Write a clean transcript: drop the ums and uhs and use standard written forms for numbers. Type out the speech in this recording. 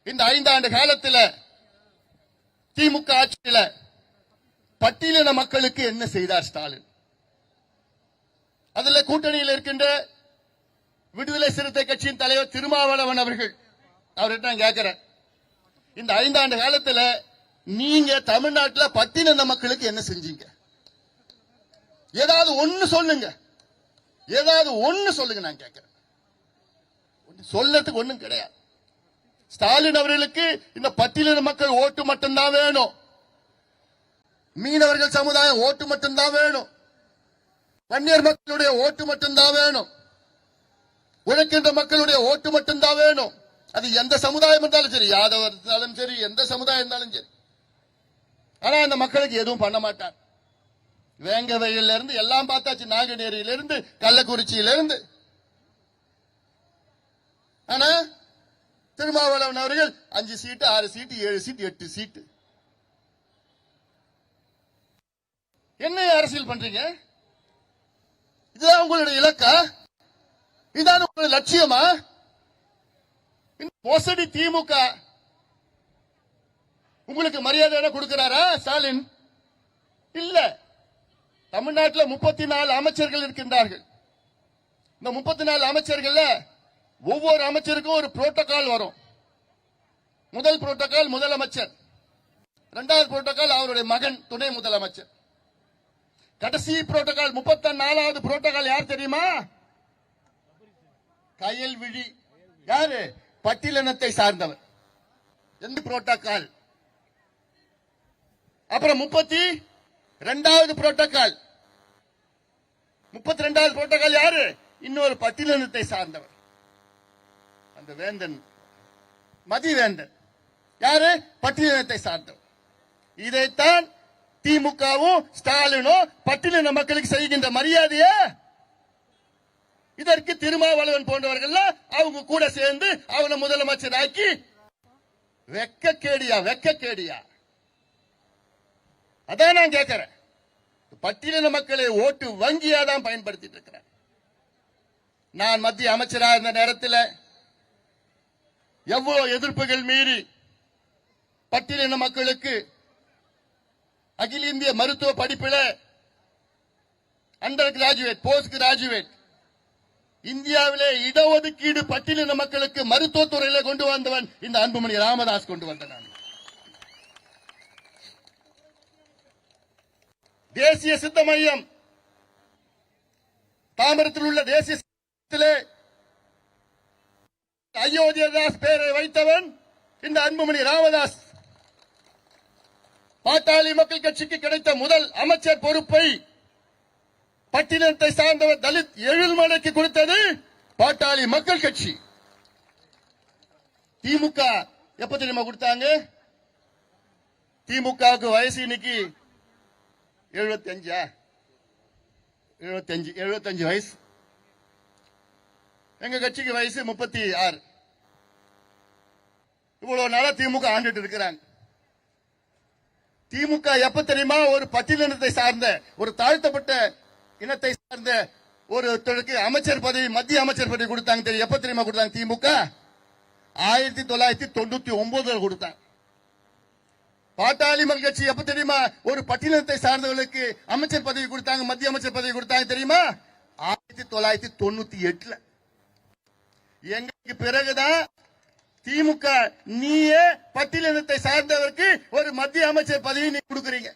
இந்த 5 ஆண்டு காலத்தில் திமுக ஆட்சியில் பட்டியலின மக்களுக்கு என்ன செய்தார் ஸ்டாலின்? அதுல கூட்டணியில் இருக்கின்ற விடுதலை சிறுத்தை கட்சியின் தலைவர் திருமாவளவன் அவர்கள் அவர்கிட்ட கேட்கிறேன், இந்த 5 ஆண்டு காலத்தில் நீங்க தமிழ்நாட்டில் பட்டியலின மக்களுக்கு என்ன செஞ்சீங்க? ஏதாவது ஒண்ணு சொல்லுங்க, ஏதாவது ஒண்ணு சொல்லுங்க. நான் கேட்கிறேன், சொல்லறதுக்கு ஒண்ணும் கிடையாது. ஸ்டாலின் அவர்களுக்கு இந்த பட்டியலின மக்கள் ஓட்டு மட்டும்தான் வேணும், மீனவர்கள் சமுதாயம் ஓட்டு மட்டும்தான் வேணும், வன்னியர் மக்களுடைய ஓட்டு மட்டும்தான் வேணும், உழைக்கின்ற மக்களுடைய ஓட்டு மட்டும்தான் வேணும். அது எந்த சமுதாயம் இருந்தாலும் சரி, யாதவர் இருந்தாலும் சரி, எந்த சமுதாயம் இருந்தாலும் சரி. ஆனா அந்த மக்களுக்கு எதுவும் பண்ண மாட்டார். வேங்கவையில இருந்து எல்லாம் பார்த்தாச்சு, நாங்குநேரியில இருந்து கள்ளக்குறிச்சியில இருந்து. ஆனா திருமாவளவன் அவர்கள் 5 சீட்டு 6 சீட்டு 7 சீட்டு 8 சீட்டு. என்ன அரசியல் பண்றீங்க? இதுதான் உங்களுடைய இலக்கா? இதுதான் உங்களுடைய லட்சியமா? மோசடி திமுக உங்களுக்கு மரியாதை கொடுக்கிறாரா ஸ்டாலின்? இல்ல. தமிழ்நாட்டில் 34 அமைச்சர்கள் இருக்கின்றார்கள். இந்த 34 அமைச்சர்கள் ஒவ்வொரு அமைச்சருக்கும் ஒரு புரோட்டோகால் வரும். முதல் புரோட்டோகால் முதலமைச்சர், இரண்டாவது புரோட்டோகால் அவருடைய மகன் துணை முதலமைச்சர். கடைசி புரோட்டோகால் 34வது புரோட்டோகால் யார் தெரியுமா? கயல்விழி. யாரு? பட்டியலினத்தை சார்ந்தவர். எந்த புரோட்டோகால்? அப்புறம் 32வது புரோட்டோகால். 32வது புரோட்டோகால் யாரு? இன்னொரு பட்டியலினத்தை சார்ந்தவர், அந்த வேந்தன், மதிவேந்தன். யாரு? பட்டியலினத்தை சார்ந்தவர். இதைத்தான் திமுகவும் ஸ்டாலினும் பட்டியலின மக்களுக்கு செய்கின்ற மரியாதையா? இதற்கு திருமாவளவன் போன்றவர்கள் அவங்க கூட சேர்ந்து அவனை முதலமைச்சர் ஆக்கி வெக்கக்கேடியா, வெக்கக்கேடியா? அதான் நான் கேட்கிறேன். பட்டியலின மக்களை ஓட்டு வங்கியா தான் பயன்படுத்திட்டு இருக்கிறேன். நான் மத்திய அமைச்சராக இருந்த நேரத்தில் எவ்வளவு எதிர்ப்புகள் மீறி பட்டியலின மக்களுக்கு அகில இந்திய மருத்துவ படிப்பில் அண்டர் கிராஜுவேட், போஸ்ட் கிராஜுவேட், இந்தியாவிலே இடஒதுக்கீடு பட்டியலின மக்களுக்கு மருத்துவத்துறையில கொண்டு வந்தவன் இந்த அன்புமணி ராமதாஸ் கொண்டு வந்தான். தேசிய சித்த மையம், தாமிரத்தில் உள்ள தேசிய சித்தத்திலே அயோத்தியதாஸ் பெயரை வைத்தவன் இந்த அன்புமணி ராமதாஸ். பாட்டாளி மக்கள் கட்சிக்கு கிடைத்த முதல் அமைச்சர் பொறுப்பை பட்டியலினத்தை சார்ந்தவர் தலித் எழில்மலைக்கு கொடுத்தது பாட்டாளி மக்கள் கட்சி. திமுக எப்ப தெரியுமா கொடுத்தாங்க? திமுகவுக்கு வயசு இன்னைக்கு 75 வயசு. எங்க கட்சிக்கு வயசு 36. இவ்வளவு நாளா திமுக ஆண்டுட்டு இருக்கிறாங்க. திமுக எப்ப தெரியுமா ஒரு பட்டியலினத்தை சார்ந்த, ஒரு தாழ்த்தப்பட்ட இனத்தை சார்ந்த ஒருத்தருக்கு அமைச்சர் பதவி, மத்திய அமைச்சர் பதவி கொடுத்தாங்க தெரியும்? எப்ப தெரியுமா கொடுத்தாங்க? திமுக 1999 கொடுத்தாங்க. பாட்டாளி மக்கள் கட்சி எப்ப தெரியுமா ஒரு பட்டியலினத்தை சார்ந்தவர்களுக்கு அமைச்சர் பதவி கொடுத்தாங்க, மத்திய அமைச்சர் பதவி கொடுத்தாங்க தெரியுமா? 1998. எங்களுக்கு பிறகுதான் திமுக நீயே பட்டியலினத்தை சார்ந்தவருக்கு ஒரு மத்திய அமைச்சர் பதவி நீ கொடுக்கிறீங்க.